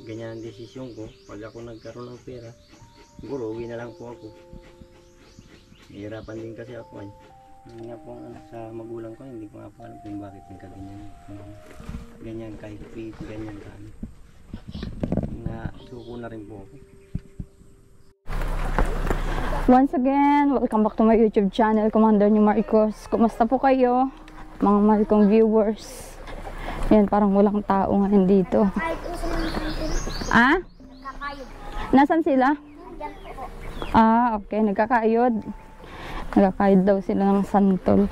ganyan ang desisyon ko. Pag ako nagkaroon ng pera, siguro uwi na lang po ako. Nahihirapan din kasi ako eh. Yun nga po sa magulang ko, hindi ko nga po alam kung bakit nagkaganyan. Ganyan kahigpit, ganyan ka. Suko na rin po ako. Once again, welcome back to my YouTube channel, Commander New Marcos. Kumusta po kayo, mga mahal kong viewers? Yan, parang walang tao ngayon dito. Ah? Nasaan sila? Ah, okay. Nagkakayod. Nagkakayod daw sila ng santol.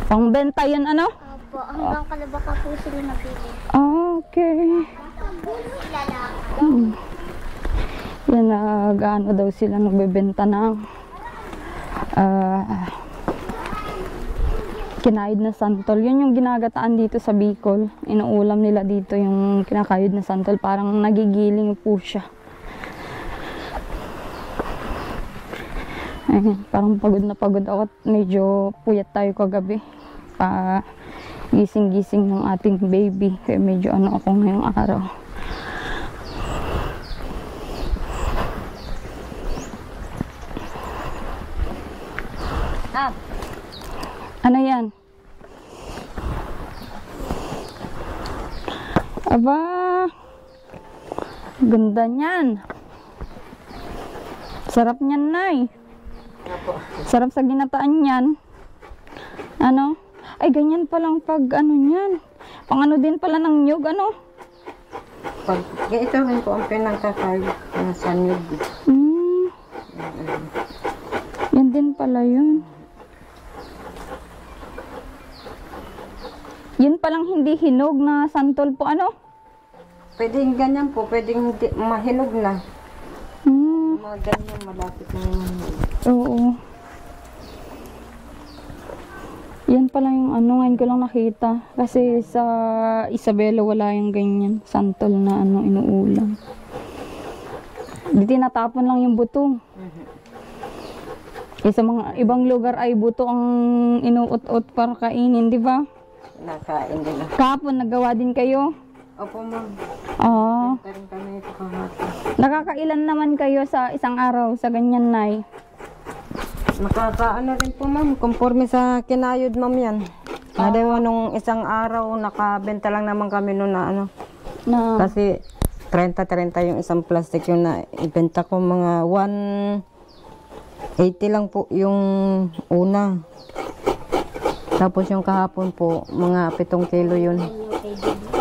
Pangbenta yan, ano? Opo, hanggang Kalabaka po sila nabili. Okay. Yan, gaano daw sila nagbebenta ng kinayod na santol. Yun yung ginagataan dito sa Bicol. Inuulam nila dito yung kinakayod na santol. Parang nagigiling po siya. Ayun, parang pagod na pagod ako. Medyo puyat tayo kagabi. Gising-gising ng ating baby. Kaya medyo ano ako ngayong araw. Ano yan? Aba, ganda niyan. Sarap niyan, Nay. Sarap sa ginataan niyan. Ano? Ay, ganyan palang pag ano niyan. Pang ano din pala ng nyug, ano? Pag ito rin po ang pinagkakay sa nyug. Yan din pala yun. Yun palang hindi hinog na santol po, ano? Pwedeng ganyan po, pwedeng hindi mahinog na. Mga ganyan malapit na yung Oo. Yan pala yung ano, ngayon ko lang nakita. Kasi sa Isabela wala yung ganyan santol na ano, inuulam. Di tinatapon lang yung buto. Sa mga ibang lugar ay buto ang inuot-ot para kainin, di ba? nakain din. Kahapon nagawa din kayo? Opo, ma'am. Oo. Karin kami ito kahapon. Nakakailan naman kayo sa isang araw sa ganyan, Nay? Nakakaano rin po, ma'am. Conforme sa kinayod, ma'am, yan. Nadawa nung isang araw, nakabenta lang naman kami noon na ano. Na. Kasi 30 yung isang plastic yung naibenta ko, mga 180 lang po yung una. Tapos yung kahapon po, mga 7 kilo yun.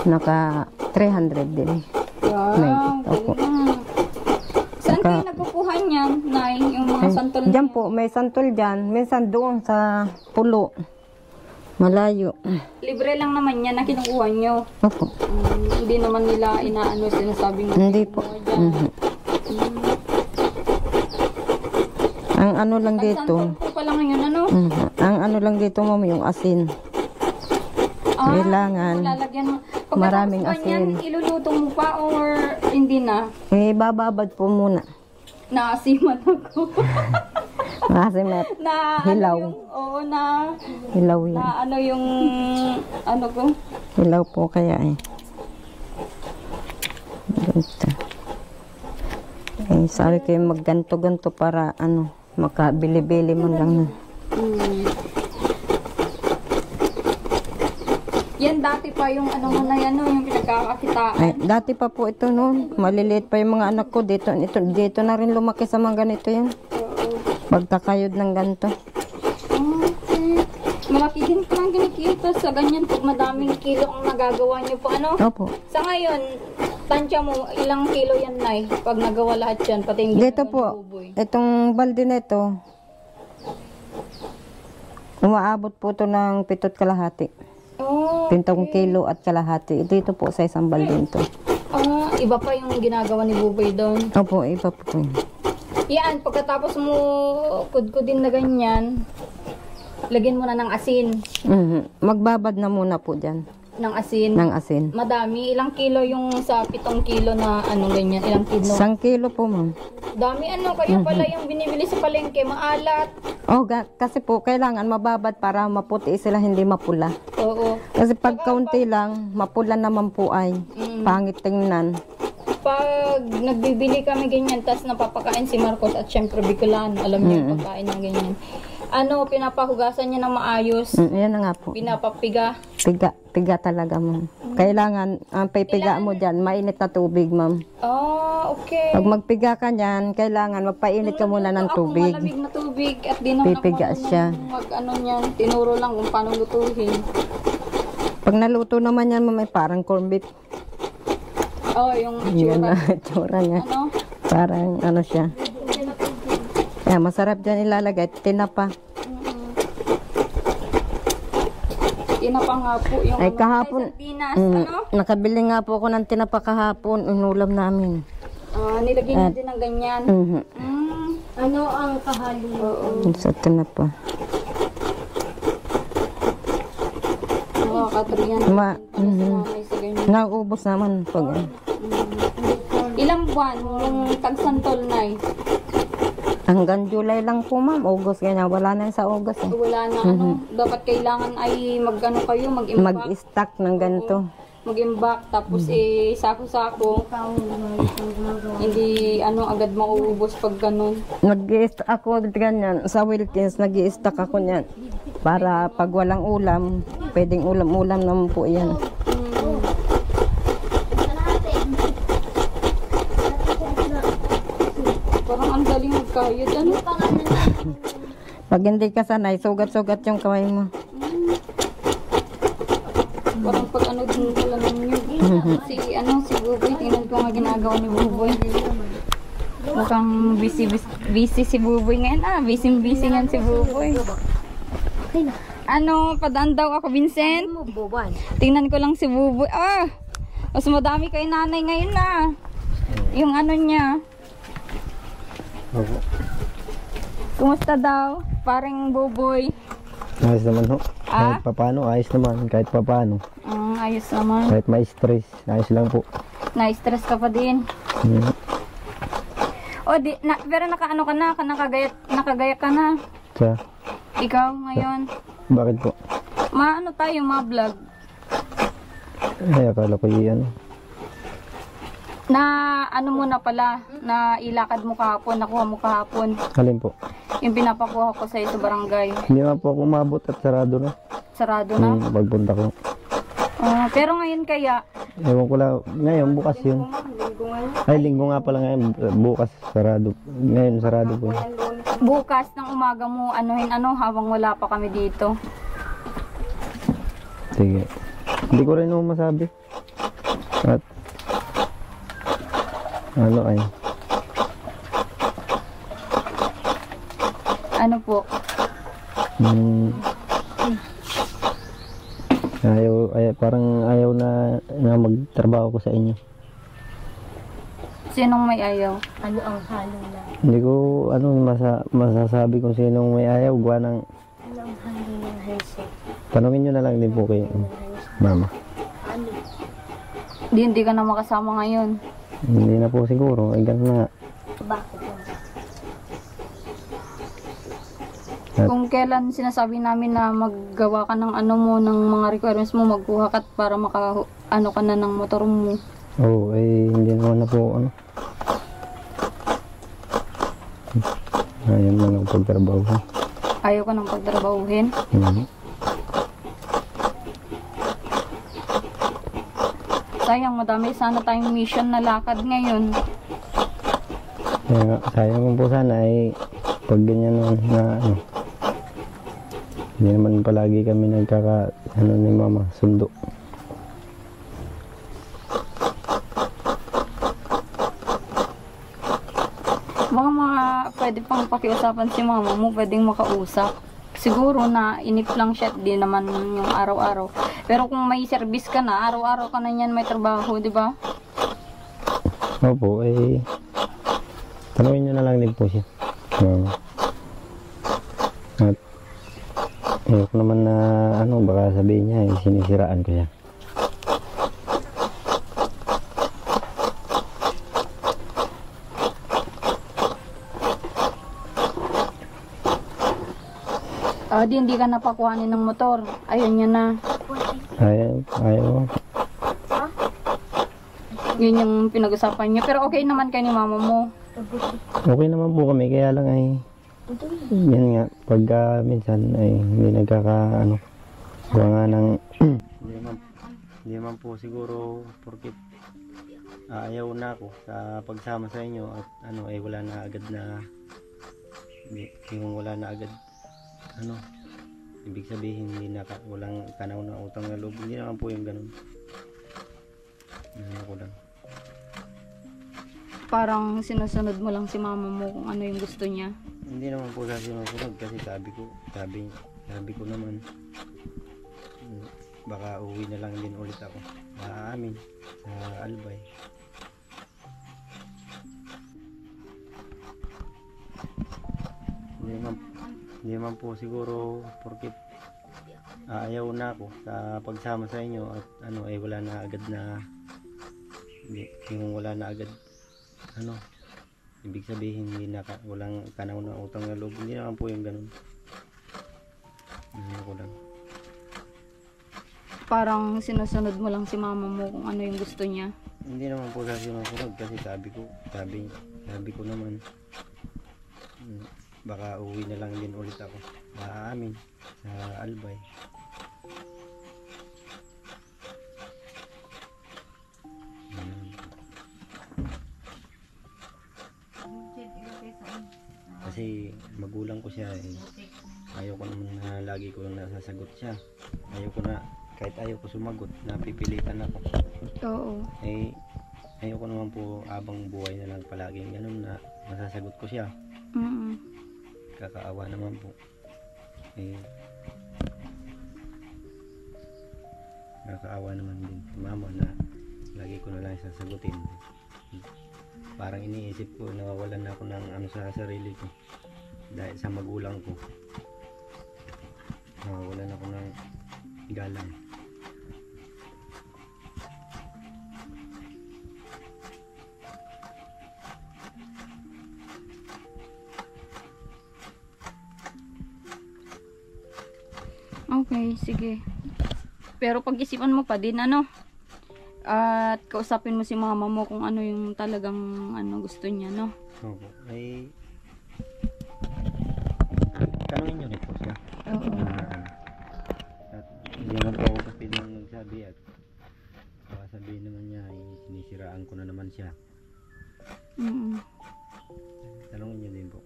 Naka 300 din. Wow, opo. Saan kayo nagkukuha niyan, Nay? Yung mga santol Diyan po, may santol dyan. Minsan doon sa pulo. Malayo. Libre lang naman yan na kinukuha nyo. Opo. Hindi naman nila inaano, sinasabing Hindi po. Ang ano lang dito. Santol po pala ngayon, ano? Ang ano lang dito, ma'am, yung asin. Kailangan Lalagyan mo. maraming Pagkatapos ba niyan, asin. iluluto mo pa or hindi na? Bababad po muna. Naasiman ako. Kasi may Na hilaw. ano yung, oo, na Hilaw yan. ano yung, ano ko? Hilaw po kaya eh. Ganito. Eh, sabi kayo magganto-ganto para ano, makabili-bili mo lang. Yan dati pa yung ano mo na yan, no, yung pinagkakakitaan. Ay, dati pa po ito noon. Maliliit pa yung mga anak ko. Dito na rin lumaki sa mga ganito yan. Pagkakayod ng ganito. Okay. Malaki din po ang kinikita sa ganyan pag madaming kilo ang nagagawa nyo po, ano? Opo. Sa ngayon, tansya mo, ilang kilo yan, Nay? Pag nagawa lahat yan, pati yung Dito ginagawang po, buboy. itong balde na ito, umaabot po ito ng 7.5. Oh, 7 kilo at kalahati. Dito po sa isang balde ito. iba pa yung ginagawa ni Buboy doon. Opo, iba po yun. Yan, pagkatapos mo kudkudin na ganyan, lagyan mo na ng asin. Magbabad na muna po dyan. Ng asin. Ng asin. Madami. Ilang kilo yung sa 7 kilo na ano ganyan? Ilang kilo? 1 kilo po, ma'am. Dami ano. Kaya pala yung binibili sa palengke, maalat. Oh, kasi po, kailangan mababad para maputi sila, hindi mapula. Oo. Kasi pag kaunti lang, mapula naman po ay pangit tingnan. pag nagbibili kami ganyan, tas napapakain si Marcos at syempre Bicolano, alam niyo yung pagkain niya ganyan. Ano, pinapahugasan niya ng maayos, Yan na nga po. pinapapiga. Piga talaga, ma'am. Kailangan, ang pipiga mo dyan, mainit na tubig, ma'am. Ah, okay. Pag magpiga ka dyan, kailangan magpainit ka muna ng tubig. Ako malamig na tubig at di naman Pipiga ako siya. mag-ano niyan, tinuro lang kung paano lutuhin. Pag naluto naman yan, ma'am, ay parang corned beef. Oh, yung Yan itsura. na, tsura niya. Ano? Parang ano siya. Kaya masarap dyan ilalagay. Tinapa. Tinapa nga po yung Ay, ano, kahapon, sardinas, Mm, ano? nakabili nga po ako ng tinapa kahapon. Inulam namin. Nilagyan natin ng ganyan. Mhm. Ano ang kahalo? Oo. Sa tinapa. Katriyan. May sa ganyan. Naubos naman pag Ilang buwan yung tagsantol na eh? hanggang July lang po, ma'am. August ganyan. Wala na yun sa August eh. Wala na ano. Dapat kailangan ay mag-ano kayo, mag-imbak. Mag-stack ng ganito. Mag-imbak. Tapos sako-sako. Hindi ano agad mauubos pag ganun. Nag-i-stack ako ganyan. Sa Wilkins, nag-i-stack ako niyan. Para pag walang ulam, pwedeng ulam-ulam naman po yan. Parang ang galing magkayod. Ano? Pag hindi ka sanay, sugat-sugat yung kamay mo. Parang pag ano din pala ninyo. Si Buboy, tingnan ko nga ginagawa ni Buboy. Mukhang busy si Buboy ngayon. Busy nga si Buboy. Ano, padaan daw ako, Vincent? Tingnan ko lang si Buboy. Mas madami kay nanay ngayon na. Yung ano niya. Opo. Kumusta daw? Parang Buboy. Ayos naman ho. Kahit papano, ayos naman. Kahit papano. Ayos naman. Kahit may stress, ayos lang po. Na-stress ka pa din. Pero nakaano ka na, nakagaya ka na. Sa, Ikaw ngayon. bakit po? Maano tayo, ma-vlog. Ay, akala ko yan. Na ano mo na pala, na ilakad mo kahapon, nakuha mo kahapon. Alin po? Yung pinapakuha ko sa'yo sa barangay. Hindi nga po ako umabot at sarado na. Sarado na. Pagpunta ko. Pero ngayon kaya, Ewan ko lang. Ngayon, bukas yun. Ay, linggo nga pala ngayon. Bukas, sarado. Ngayon, sarado po. bukas ng umaga mo anuhin habang wala pa kami dito. Sige. Hindi ko rin naman masabi. At ano ay? Ano po? Parang ayaw na magtrabaho ko sa inyo. Sinong may ayaw? Ano ang halo na? Hindi ko masasabi kung sinong may ayaw. Gawa ng Ano ang halo ng handset? tanungin nyo na lang din po kay mama. Ano? Hindi ka na makasama ngayon. Hindi na po siguro. Ay ganun na nga. Bakit po? Kung kailan sinasabi namin na maggawa ka ng ng mga requirements mo, magkuha ka para ka na ng motor mo. Oo, hindi naman na po Ayaw na lang pagtrabaho. Ayaw ka nang pagtrabahuhin. Sayang, madami sana tayong mission na lakad ngayon. Kaya sayang po sana ay pag ganyan na hindi naman palagi kami ni mama, sundo. Pwede pang pakiusapan si mama mo, pwedeng makausap. Siguro na inip lang siya, di naman yung araw-araw. Pero kung may service ka na, araw-araw ka na yan may trabaho, di ba? Opo, tanungin nyo na lang din po siya. At ayoko naman na baka sabihin niya, sinisiraan ko siya. Hindi ka napakuhanin ng motor. Ayun niya na. Ayaw. Yun yung pinag-usapan niyo. Pero okay naman kayo ni mama mo. Okay naman po kami, kaya lang ay yan nga, pagka minsan ay hindi gawa nga ng hindi naman po siguro porkit ayaw na ako sa pagsama sa inyo at ay wala na agad na yung wala na agad ibig sabihin hindi na walang tanaw na utang na loob, hindi naman po yung ganun. Ako lang. Parang sinusunod mo lang si mama mo kung ano yung gusto niya. Hindi naman po sa sinusunod kasi sabi ko naman baka uwi na lang din ulit ako sa amin sa Albay. Hindi naman po siguro porkit ayaw na ako sa pagsama sa inyo at ay wala na agad na yung wala na agad ibig sabihin hindi na walang tanaw na utang na loob, hindi naman po yung ganun. Ako lang. Parang sinusunod mo lang si mama mo kung ano yung gusto niya. Hindi naman po sa sinusunod kasi sabi ko naman baka uwi na lang din ulit ako sa amin sa Albay. Kasi magulang ko siya ayaw ko naman na lagi ko nasasagot siya, ayaw ko na kahit ayaw ko sumagot napipilitan ako. Oo. Ayaw ko naman po abang buhay na lang palaging ganun na masasagot ko siya. Kakaawa naman po kakaawa naman din si mama na lagi ko na lang sasagutin. Parang iniisip ko nawawalan na ako ng sa sarili ko dahil sa magulang ko, nawawalan ako ng galang. Okay, sige. Pero pag-isipan mo pa din at kausapin mo si mama mo kung ano yung talagang gusto niya, no? Opo. Ay tanungin nyo rin po siya. Oo. At hindi naman po ako kapilang nagsabi at sabihin naman niya ay sinisiraan ko na naman siya. Tanungin nyo din po.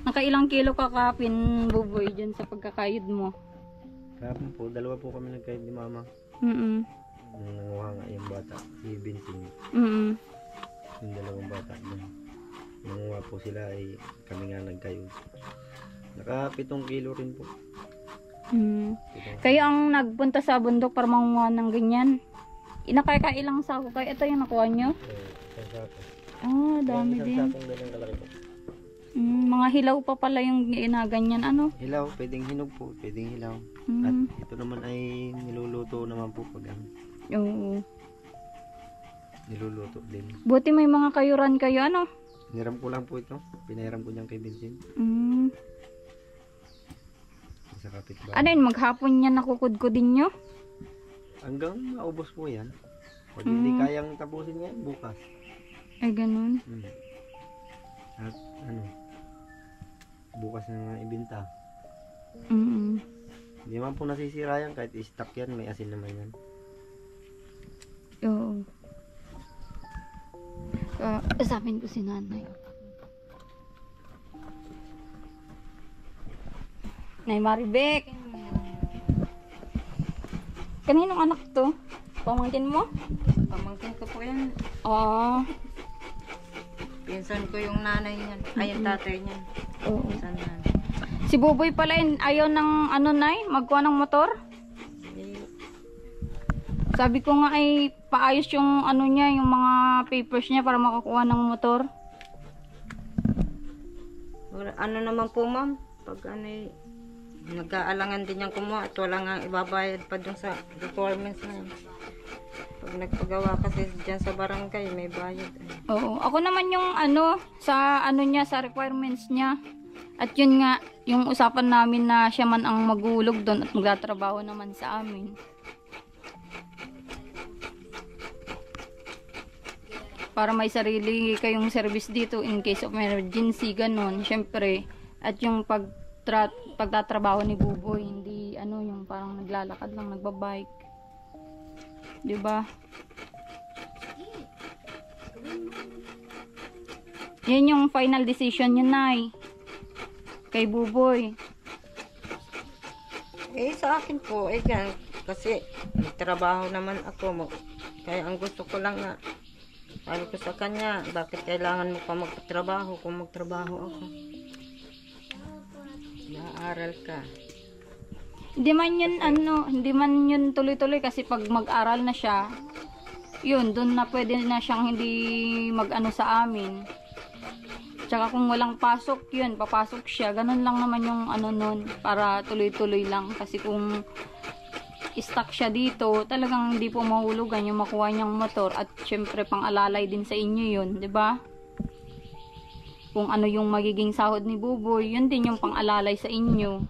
Nakailang kilo kakapin, Buboy, dyan sa pagkakayod mo? Kahapon po, dalawa po kami nagkayod ni mama. Nung nanguha nga yung bata, si Vincent. Yung dalawang bata doon. Nanguha po sila ay kami nga nagkayod. Naka 7 kilo rin po. Kayo ang nagpunta sa bundok para manguha ng ganyan? Inakailang sako kayo? Ito yung nakuha nyo? Isang sako. Dami isang din. sakong ganyan kalaki po. Mga hilaw pa pala yung ginaganyan, Hilaw, pwedeng hinog po, pwedeng hilaw. At ito naman ay niluluto naman po pag Oo. niluluto din. Buti may mga kayuran kayo, Hiniram ko lang po ito. Pinahiram ko niyang kay Vincent. Sa kapitbahay. Ano yun, maghapon yan nakukudkudin nyo? Hanggang maubos po yan. Pag hindi kayang tapusin ngayon, bukas. Ay, ganun. At bukas na nga ibinta. Hindi man po nasisira yan kahit i-stock yan, may asin naman yan. Oo. Usapin ko si nanay. Nay Maribek. Kaninong anak to? Pamangkin mo? Pamangkin ko po yan. Pinsan ko yung nanay niyan. Ay, yung tatay niyan. Oo. Pinsan nanay. Si Buboy pala ayaw ng nay, magkuha ng motor. Sabi ko nga ay paayos yung niya, yung mga papers niya para makakuha ng motor. Ano naman po, ma'am? Pag nag-aalangan din niyang kumuha at wala nga ibabayad pa dun sa requirements na yun. Pag Pag nagpagawa kasi dyan sa barangay, may bayad. Oo. Ako naman yung ano, sa ano niya, sa requirements niya. At yun nga, yung usapan namin na siya man ang magulog doon at magtatrabaho naman sa amin. Para may sarili kayong service dito in case of emergency, ganun. Syempre, at yung pagtatrabaho ni Buboy, hindi ano, yung parang naglalakad lang, nagbabike. 'Di ba? Yan yung final decision niya, Nay. Kay Buboy. Sa akin po, yan. Kasi, trabaho naman ako. Kaya ang gusto ko lang nga, sabi ko sa kanya, bakit kailangan mo pa magtrabaho kung magtrabaho ako? Naaral ka. Hindi man yun ano, hindi man yun tuloy-tuloy kasi pag mag-aral na siya, yun, doon na pwede na siyang hindi mag-ano sa amin. Tsaka kung walang pasok, yun, papasok siya. Ganun lang naman yung ano nun, para tuloy-tuloy lang. Kasi kung stuck siya dito, talagang hindi po mahulugan yung makuha niyang motor at syempre pang-alalay din sa inyo yun, 'di ba? Kung ano yung magiging sahod ni Buboy, yun din yung pang-alalay sa inyo.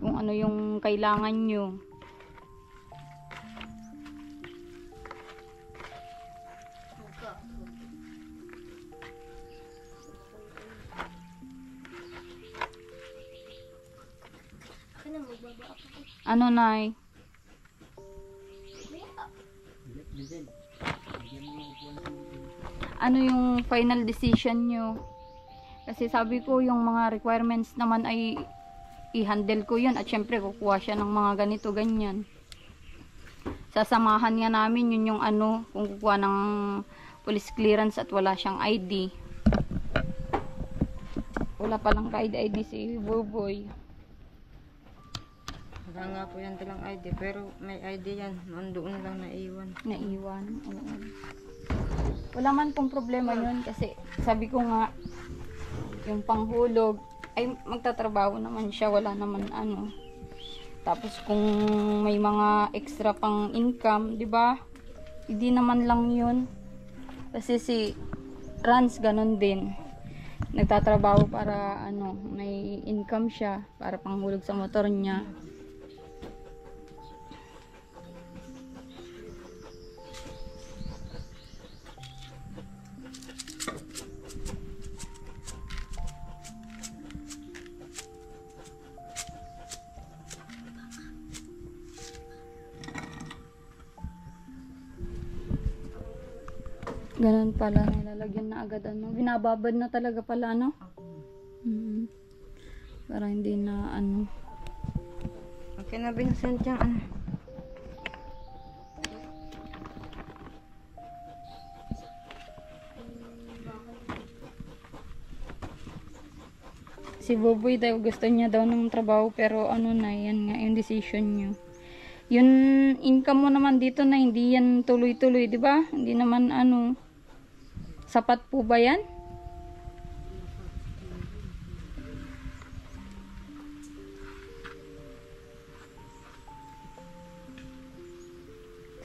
Kung ano yung kailangan nyo. Ano, Nay? Ano yung final decision nyo? Kasi sabi ko yung mga requirements naman ay i-handle ko yun at syempre kukuha siya ng mga ganito ganyan. Sasamahan nga namin yun yung ano, kung kukuha ng police clearance at wala siyang ID. Wala palang ka-ID si Buboy. Wala nga po yan talang ID, pero may ID yan. Nandoon lang naiwan. Naiwan, oo. Wala man pong problema yun kasi sabi ko nga yung panghulog ay magtatrabaho naman siya, wala naman ano. Tapos kung may mga extra pang income, 'di ba? Hindi naman lang 'yun. Kasi si Rans ganun din. Nagtatrabaho para ano, may income siya para panghulog sa motor niya. Ganun pala, nilalagyan na agad ano. Binababad na talaga pala, no? Para hindi na ano. Okay na, Vincent, yung ano. Si Buboy daw gusto niya daw ng trabaho pero ano na, yan nga yung decision niyo. Yung income mo naman dito na hindi yan tuloy-tuloy, di ba? Hindi naman ano, sapat po ba yan?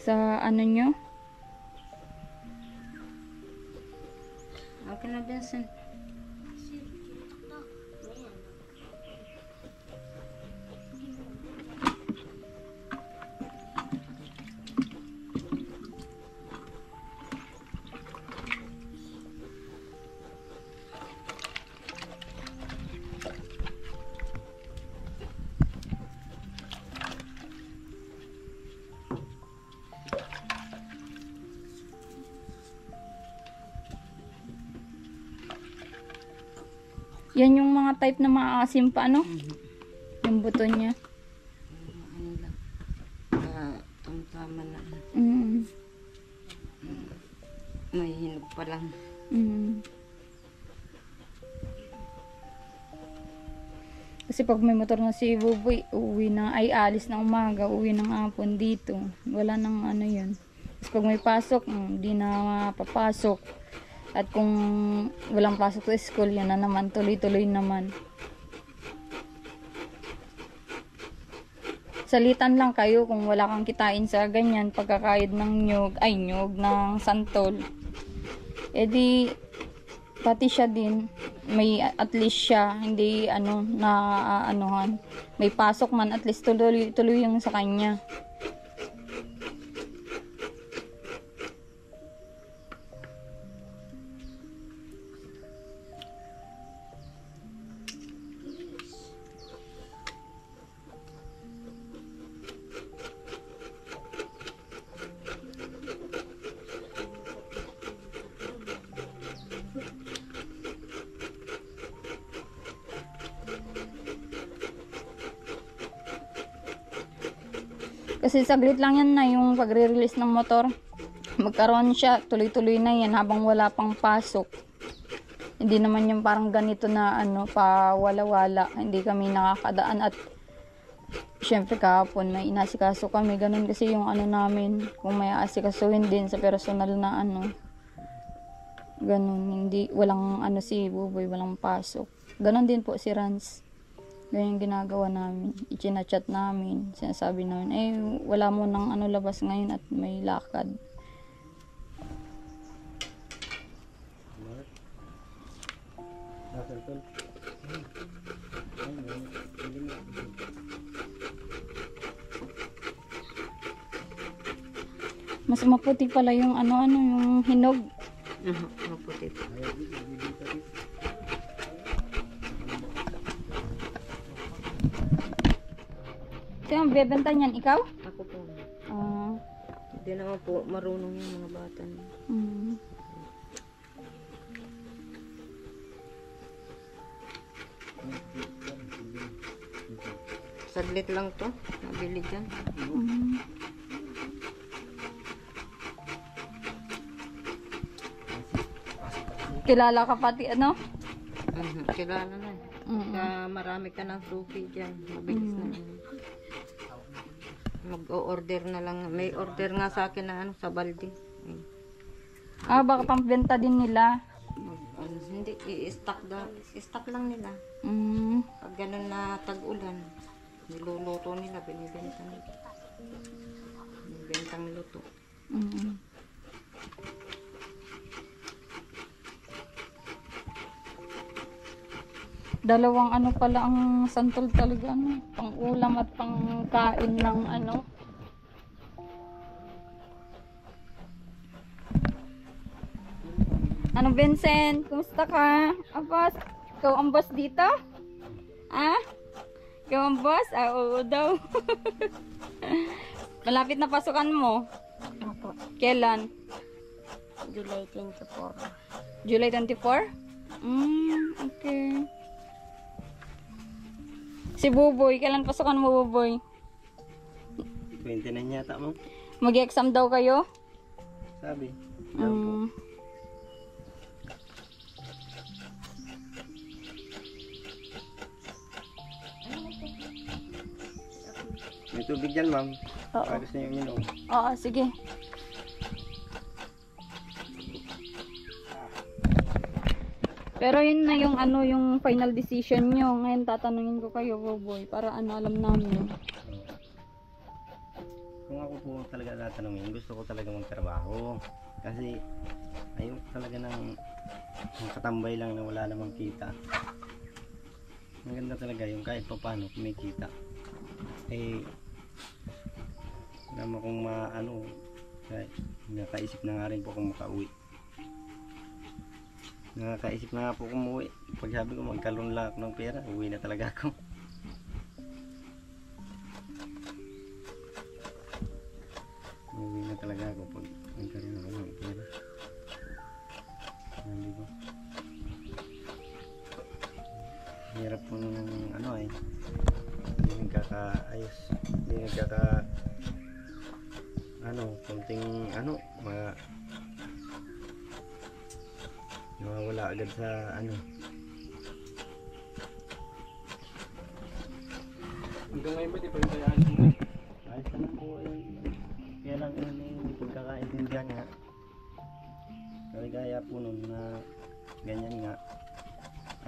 Sa ano nyo? Okay na, Vincent. Yan yung mga type na maasim pa, ano? Yung buto niya. Ano lang. Tama na. May hinog pa lang. Kasi pag may motor na si Buboy, uwi na, ay alis ng umaga, uwi ng hapon dito. Wala nang ano yun. Tapos pag may pasok, hindi na papasok. At kung walang pasok sa school, yan na naman, tuloy-tuloy naman. salitan lang kayo kung wala kang kitain sa ganyan, pagkakayod ng nyog, ng santol. E di, pati siya din, may at least siya, hindi na anuhan. May pasok man, at least tuloy yung sa kanya. Kasi saglit lang yan na yung pagre-release ng motor. Magkaroon siya, tuloy-tuloy na yan habang wala pang pasok. Hindi naman yung parang ganito na pa wala-wala. Hindi kami nakakadaan at syempre kahapon may inasikaso kami. Ganun kasi yung namin. Kung may asikasuhin din sa personal na ganun. Hindi, walang si Buboy, walang pasok. Ganun din po si Rans. Ganyan yung ginagawa namin. Ichinachat namin. Sinasabi namin, wala mo nang labas ngayon at may lakad. Mas maputi pala yung yung hinog. Maputi. Ito yung bebenta niyan, ikaw? Ako po. Ah. Hindi naman po marunong yung mga bata niya. Saglit lang to. Nabili dyan. Kilala ka pati Kilala na. Kaya marami ka ng trophy dyan. Mabilis na yun. Mag-o-order na lang. May order nga sa akin na sa balde. Baka pambenta din nila. Hindi, i-stock lang nila. Pag ganun na tag-ulan, niluluto nila, binibenta nila. Binibentang luto. Dalawang pala ang santol talaga, pang ulam at pang kain ng Vincent, kumusta ka? Boss, ikaw ang boss dito? Ikaw ang boss? Oo daw. Malapit na pasukan mo. Opo. Kailan? July 24. July 24? Okay. Si Buboy, kailan pasukan mo, Buboy? 29 yata mo. Mag-exam daw kayo? Sabi. May tubig dyan, ma'am. Oo. Para gusto niyo uminom. Oo, sige. Pero yun na yung yung final decision nyo. Ngayon tatanungin ko kayo, Buboy, para alam namin. Kung ako po talaga tatanungin, gusto ko talaga magtrabaho. Kasi ayun talaga ng katambay lang na wala namang kita. Maganda talaga yung kahit pa paano kumikita. Naman kung nakaisip na nga rin po kung makauwi. Nakakaisip na nga po kung umuwi. Pag sabi ko magkaroon lang ako ng pera, uwi na talaga ako. Uwi na talaga ako pag magkaroon ako ng pera. Hindi ba? Hirap po ng hindi nagkakaayos. Hindi konting nawawala agad sa Hanggang ngayon ba di pa yung kayaan mo? ayos na po kaya lang yung pagkakaintindihan nga kaligaya po nun na ganyan nga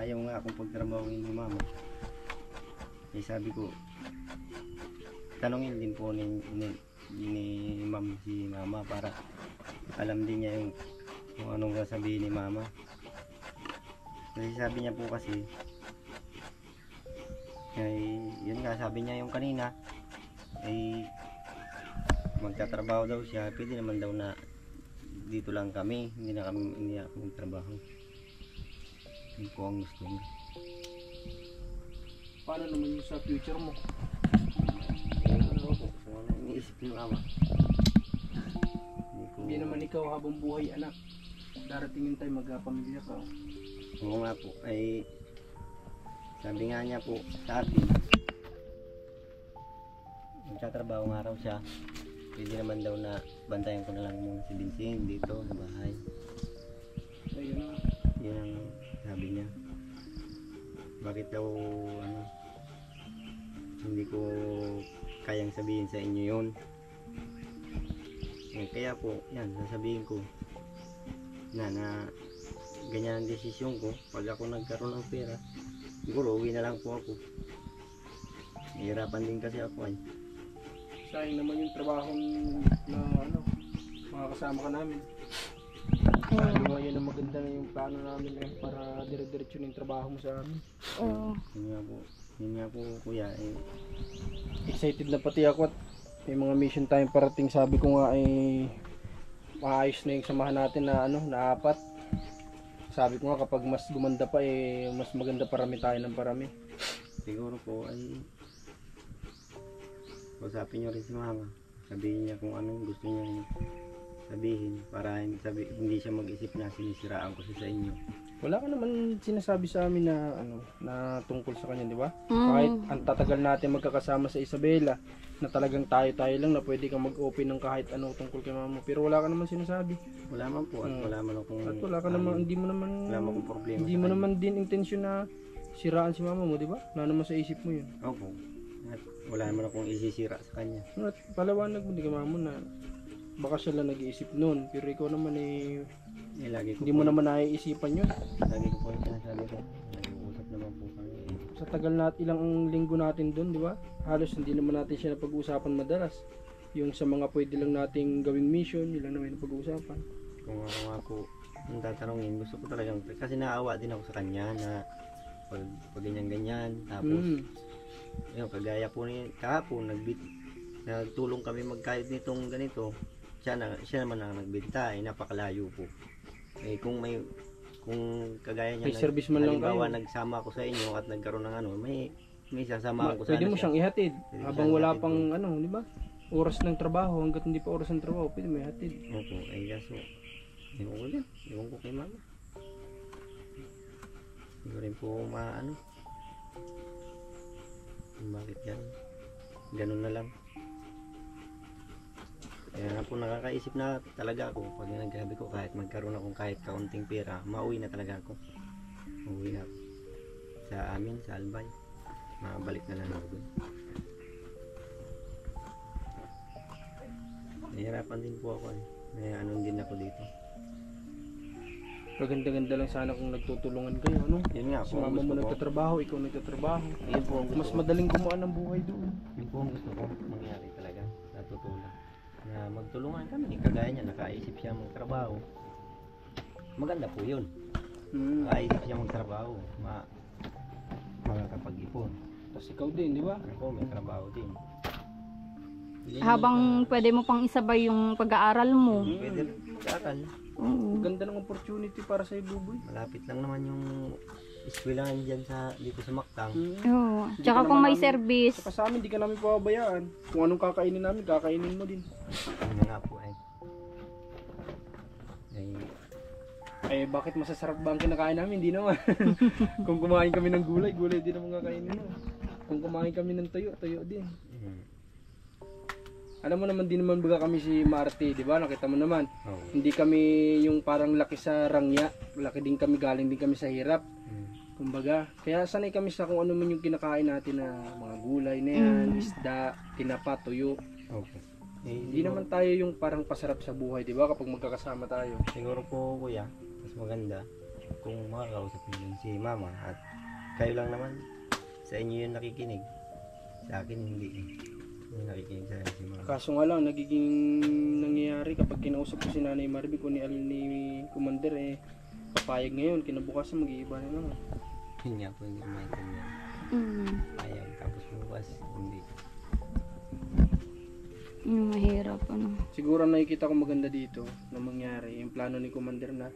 ayaw nga akong pagtrabahuin ni mama sabi ko tanungin din po ni ma'am si mama para alam din niya yung kung anong sasabihin ni mama. Kasi sabi niya po kasi ay yun nga, sabi niya yung kanina ay magtatrabaho daw siya, pwede naman daw na dito lang kami, hindi na ako magtrabaho. Yun po ang gusto niya. Paano naman yung sa future mo? Ano po, so ano iniisip ni mama. Hindi naman ikaw habang buhay anak. Darating yung time magpamilya ka. Oo nga po, ay sabi nga niya po sa akin, magtatrabaho nga raw siya, pwede naman daw na bantayan ko na lang muna si Vincent dito sa bahay. Ayun na. Yun ang sabi niya. Bakit daw ano, hindi ko kayang sabihin sa inyo yun. Kaya po, yan, sasabihin ko na ganyan ang desisyon ko. Pag ako nagkaroon ng pera, siguro uwi na lang po ako. Hihirapan din kasi ako ay. Sayang naman yung trabaho na ano, makakasama ka namin. Lalo ngayon ang maganda na yung plano namin ngayon para dire-diretso na yung trabaho mo sa amin. Oo. Yun nga po kuya eh. Excited na pati ako at may mga mission time parating. Sabi ko nga ay maayos na yung samahan natin na ano, na 4. Sabi ko nga kapag mas gumanda pa eh mas maganda parami tayo ng parami. Siguro po ay usapin nyo rin si mama. Sabihin niya kung anong gusto niya sabihin para hindi siya mag-isip na sinisiraan ko siya sa inyo. Wala ka naman sinasabi sa amin na ano, na tungkol sa kanya, di ba? Mm. Kahit ang tatagal natin magkakasama sa Isabela, na talagang tayo lang na pwede kang mag-open ng kahit ano tungkol kay mama. Pero wala ka naman sinasabi. Wala man po at wala man akong At wala ka naman, hindi mo naman wala man akong problema. hindi mo naman din intensyon na siraan si mama mo, di ba? Wala naman sa isip mo 'yun. Opo. At wala naman akong isisira sa kanya. At palawanag mo di ka mama na baka siya lang nag-iisip noon, pero ikaw naman eh Lagi ko hindi mo naman naiisipan 'yun. Lagi ko po yung sinasabi ko. Nag-uusap naman po kami. Sa tagal ilang linggo natin doon, di ba? Halos hindi naman natin siya napag-uusapan madalas. Yung sa mga pwede lang nating gawing mission, yun lang naman napag-uusapan. Kung ako nga po ang tatanungin, gusto ko talagang kasi naawa din ako sa kanya na pag ganyan-ganyan. Tapos yun, kagaya po ni kahapon nagtulong kami magkayod nitong ganito. Siya naman ang nagbenta, napakalayo po. Kung kagaya niya May service man lang halimbawa kayo. nagsama ako sa inyo at nagkaroon ng ano, may sasama ako Pwede sana mo siya. siyang ihatid Pwede habang siyang wala ihatid pang ano, di ba? Oras ng trabaho, hanggat hindi pa oras ng trabaho, pwede mo ihatid. Opo, ay kaso ewan ko kay mama. Hindi ko rin po maano. Bakit ganun na lang. Kaya nga po nakakaisip na talaga ako pag nagsabi ko kahit magkaroon akong kahit kaunting pera, mauwi na talaga ako. Mauwi na ako sa amin, sa Albay. Mabalik na lang ako dun. Nahihirapan din po ako eh. May ano din ako dito. Maganda-ganda lang sana kung nagtutulungan kayo, ano? Yun nga Si po ang mama mo gusto ko. nagtatrabaho, ikaw nagtatrabaho. Yun po ang gusto Mas ko. madaling gumaan ang buhay doon. Yun po ang gusto ko mangyari talaga. Natutulong. Na magtulungan kami. Kagaya niya, nakaisip siya magtrabaho. Maganda po yun. Nakaisip siya magtrabaho. Makakapag-ipon. Tapos ikaw din, di ba? Ako may trabaho din. Hindi Habang pwede mo pang isabay yung pag-aaral mo. pwede rin mag-aral. Oo. Ganda ng opportunity para sa Buboy. Malapit lang naman yung eskwelahan dyan dito sa Mactang. Oo. Tsaka kung may service. Saka sa amin, di ka namin pababayaan. Kung anong kakainin namin, kakainin mo din. Ano nga po eh. Eh, bakit masasarap ba ang kinakain namin? Hindi naman. Kung kumain kami ng gulay, gulay din naman kakainin mo. Kung kumain kami ng tuyo, tuyo din. Alam mo naman, din naman baga kami si Marty, di ba? Nakita mo naman. Oh. Hindi kami yung parang laki sa rangya. Laki din kami, galing din kami sa hirap. Kumbaga, kaya sanay kami sa kung ano man yung kinakain natin na mga gulay na yan, isda, tinapa, tuyo. Okay. Hindi naman tayo yung parang pasarap sa buhay, di ba? Kapag magkakasama tayo. Siguro po kuya, mas maganda kung makakausap niyo si mama at kayo lang naman sa inyo yung nakikinig. Sa akin hindi eh. May nakikinig sa si mama. Kaso nga lang, nagiging nangyayari kapag kinausap ko si Nanay Marvic o ni Commander papayag ngayon, kinabukasan mag-iiba na naman. Yun nga po, hindi ko maintindihan. Mm. Ayaw, tapos bukas, hindi. Mahirap ano. Siguro ang nakikita ko maganda dito na mangyari, yung plano ni Commander na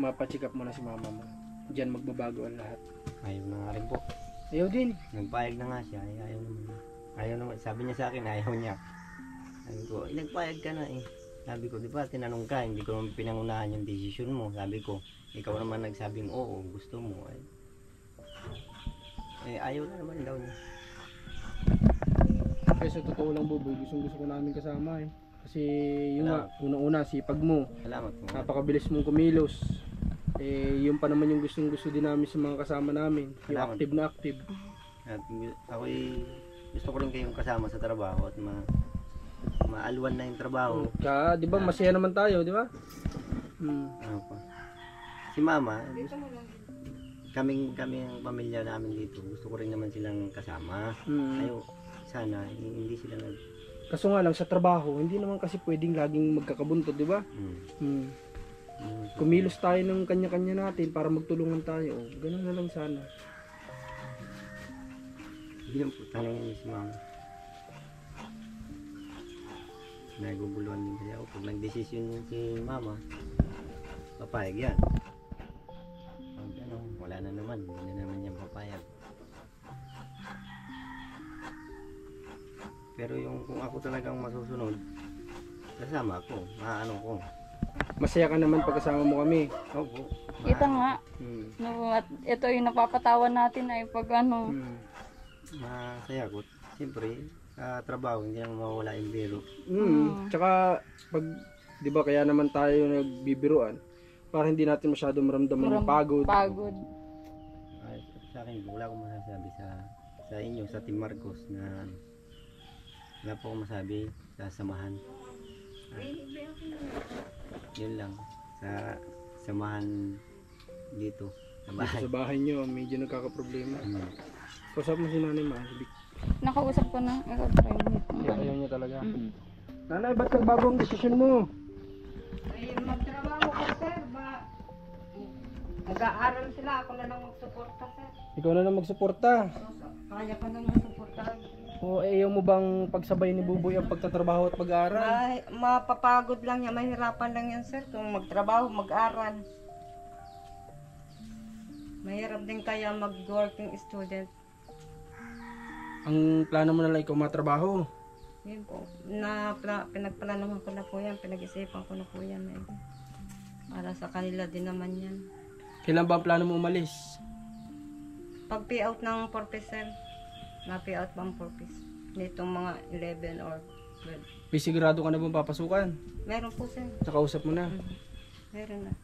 mapacheck up mo na si mama mo. Diyan magbabago ang lahat. Ayaw na nga rin po. Ayaw din. Nagpayag na nga siya, ayaw naman. Ayaw naman, sabi niya sa akin, ayaw niya. Sabi ko, nagpayag ka na eh. Sabi ko, di ba, tinanong ka, hindi ko naman pinangunahan yung desisyon mo. Sabi ko, ikaw naman nagsabing oo, gusto mo. Ayaw na naman daw niya. Kaya sa totoo lang, Buboy, gusto ko namin kasama eh. Kasi yung nga, unang-una, sipag mo. Salamat po. Napakabilis mong kumilos. Yung pa naman yung gusto din namin sa mga kasama namin. Yung Salamat. active na active. At ako'y gusto ko rin kayong kasama sa trabaho at maalwan na yung trabaho. Di ba, masaya naman tayo, di ba? Ano pa? Si mama, kami ang pamilya namin dito. Gusto ko rin naman silang kasama. Ayaw, sana hindi sila Kaso nga lang sa trabaho, hindi naman kasi pwedeng laging magkakabuntod, di ba? Kumilos tayo ng kanya-kanya natin para magtulungan tayo. Ganun na lang sana. Hindi lang po, tanongin niyo si mama. Naguguluhan din kasi ako. Pag nag-desisyon yun si mama, papayag yan. Pag wala na naman, hindi na naman yan papayag. Pero yung kung ako talagang masusunod, kasama ako, maano ko. Masaya ka naman pagkasama mo kami. Opo. Kita nga. No, at ito yung napapatawan natin ay pag ano. Masaya ko. Siyempre, sa trabaho, hindi lang mawawala yung biro. Tsaka, pag, di ba kaya naman tayo nagbibiruan, para hindi natin masyadong maramdaman yung pagod. Sa akin, wala akong masasabi sa inyo, sa Team Marcos na wala po akong masabi sa samahan. Yun lang, sa samahan dito sa bahay. Sa bahay nyo, medyo nagkakaproblema. Kausap mo si Nanay Marvic. Nakausap ko na. Ikaw try mo. Ayaw niya talaga. Nanay, ba't nagbago ang desisyon mo? Magtrabaho ko, sir. Mag-aaral sila. Ako na lang magsuporta, sir. Ikaw na lang magsuporta. Kaya pa nang masuportahan. O ayaw mo bang pagsabay ni Buboy ang pagtatrabaho at pag-aaral? Ay, mapapagod lang yan. Mahirapan lang yan, sir. Kung magtrabaho, mag-aral. Mahirap din kaya mag-working student. Ang plano mo na lang ikaw matrabaho. Yun po. Pinagplanuhan ko na po yan. Pinag-isipan ko na po yan. Para sa kanila din naman yan. Kailan ba ang plano mo umalis? Pag pay-out ng 4 piece, sir. Na-pay-out bang 4 piece? Nitong mga 11 or 12. May sigurado ka na bang papasukan? Meron po, sir. Nakausap mo na. Meron na.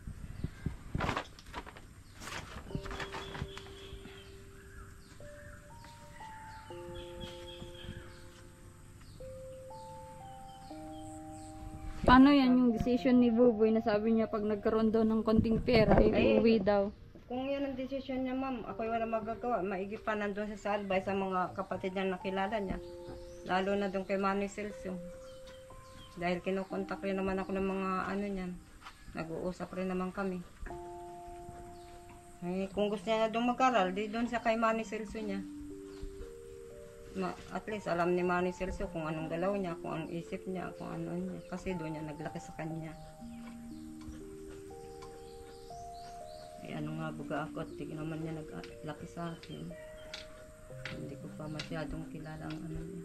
Paano yan yung decision ni Buboy na sabi niya pag nagkaroon daw ng konting pera, uuwi daw? Kung yan ang desisyon niya, ma'am, ako'y wala magagawa. Maigi pa nandun siya sa Albay sa mga kapatid niya nakilala niya. Lalo na doon kay Manny Celso. Dahil kinukontak rin naman ako ng mga ano niyan. Nag-uusap rin naman kami. Kung gusto niya na doon mag-aral, di doon siya kay Manny Celso niya. At least alam ni Manny Celso kung anong galaw niya, kung anong isip niya, kung ano niya. Kasi doon niya naglaki sa kanya. Ano nga buga ako at di naman niya naglaki sa akin. Hindi ko pa masyadong kilala ang ano niya.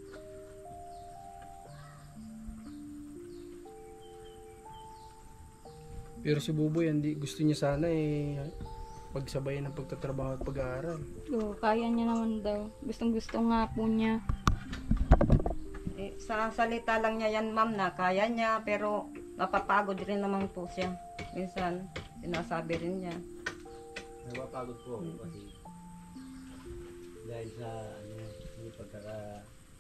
Pero si Buboy, hindi gusto niya sana pagsabayan ng pagtatrabaho at pag-aaral. Oo, kaya niya naman daw. Gustong-gusto nga po niya. Sa salita lang niya yan, ma'am, na kaya niya, pero napapagod rin naman po siya. Minsan, sinasabi rin niya. Napapagod po ako kasi dahil sa hindi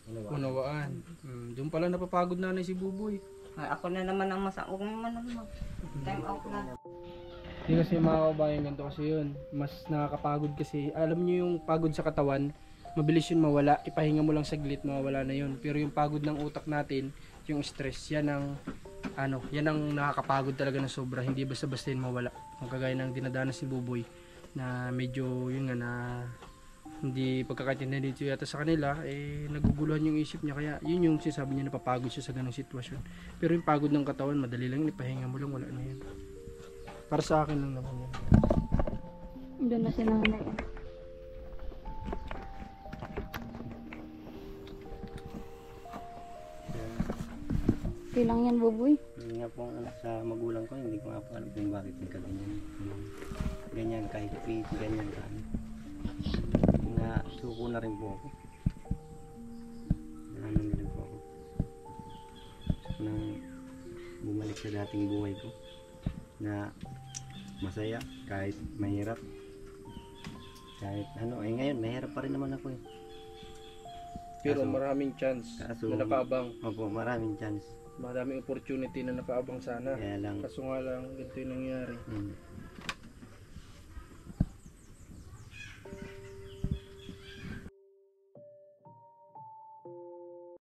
Unawaan. Doon pala napapagod na si Buboy. Ay, ako na naman ang huwag naman naman. Time out na. Hindi kasi mga kabayan, ganito kasi yun. Mas nakakapagod kasi, alam niyo yung pagod sa katawan, mabilis yun mawala. Ipahinga mo lang saglit, mawawala na yun. Pero yung pagod ng utak natin, yung stress, yan ang nakakapagod talaga ng sobra. Hindi basta-basta yun mawala. Ang kagaya ng dinadanas ni Buboy na medyo yun nga na hindi pagkakaintindihan dito yata sa kanila, naguguluhan yung isip niya, kaya yun yung sinasabi niya, napapagod siya sa ganung sitwasyon. Pero yung pagod ng katawan, madali lang yun, ipahinga mo lang, wala na yun. Para sa akin lang naman yun. Doon na si nanay. Okay lang yan, Buboy. Hindi nga po ang anak sa magulang ko, hindi ko nga po alam kung bakit nagkaganyan. Ganyan kahit ganyan kami. Na suko na rin po ako. Ano na rin po ako. Nang bumalik sa dating buhay ko na masaya kahit mahirap. Kahit ano, ngayon mahirap pa rin naman ako eh. Pero Kaso- maraming chance kaso- na nakaabang. Opo, maraming chance. Maraming opportunity na nakaabang sana. Kaya lang, Kaso nga lang, ganito yung nangyari.